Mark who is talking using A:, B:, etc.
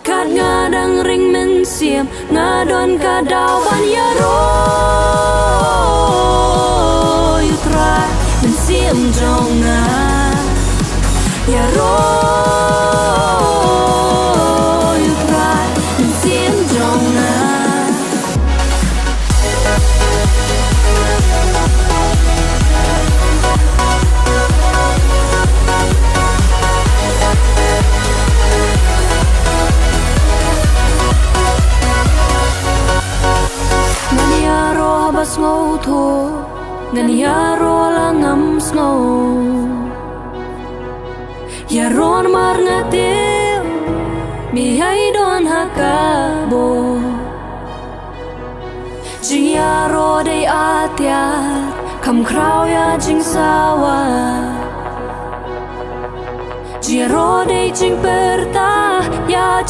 A: Kat ngadang ring men siam ngadon kadau ban ya ro yutra men siam jonga ya ro yutra men siam jonga ngô thô ngân ya ro la ngam snow ya ron mar ngatil mi hay don hakabo jing ya ro dei atiat kam krau ya jing sawa jing ro dei jing perta ya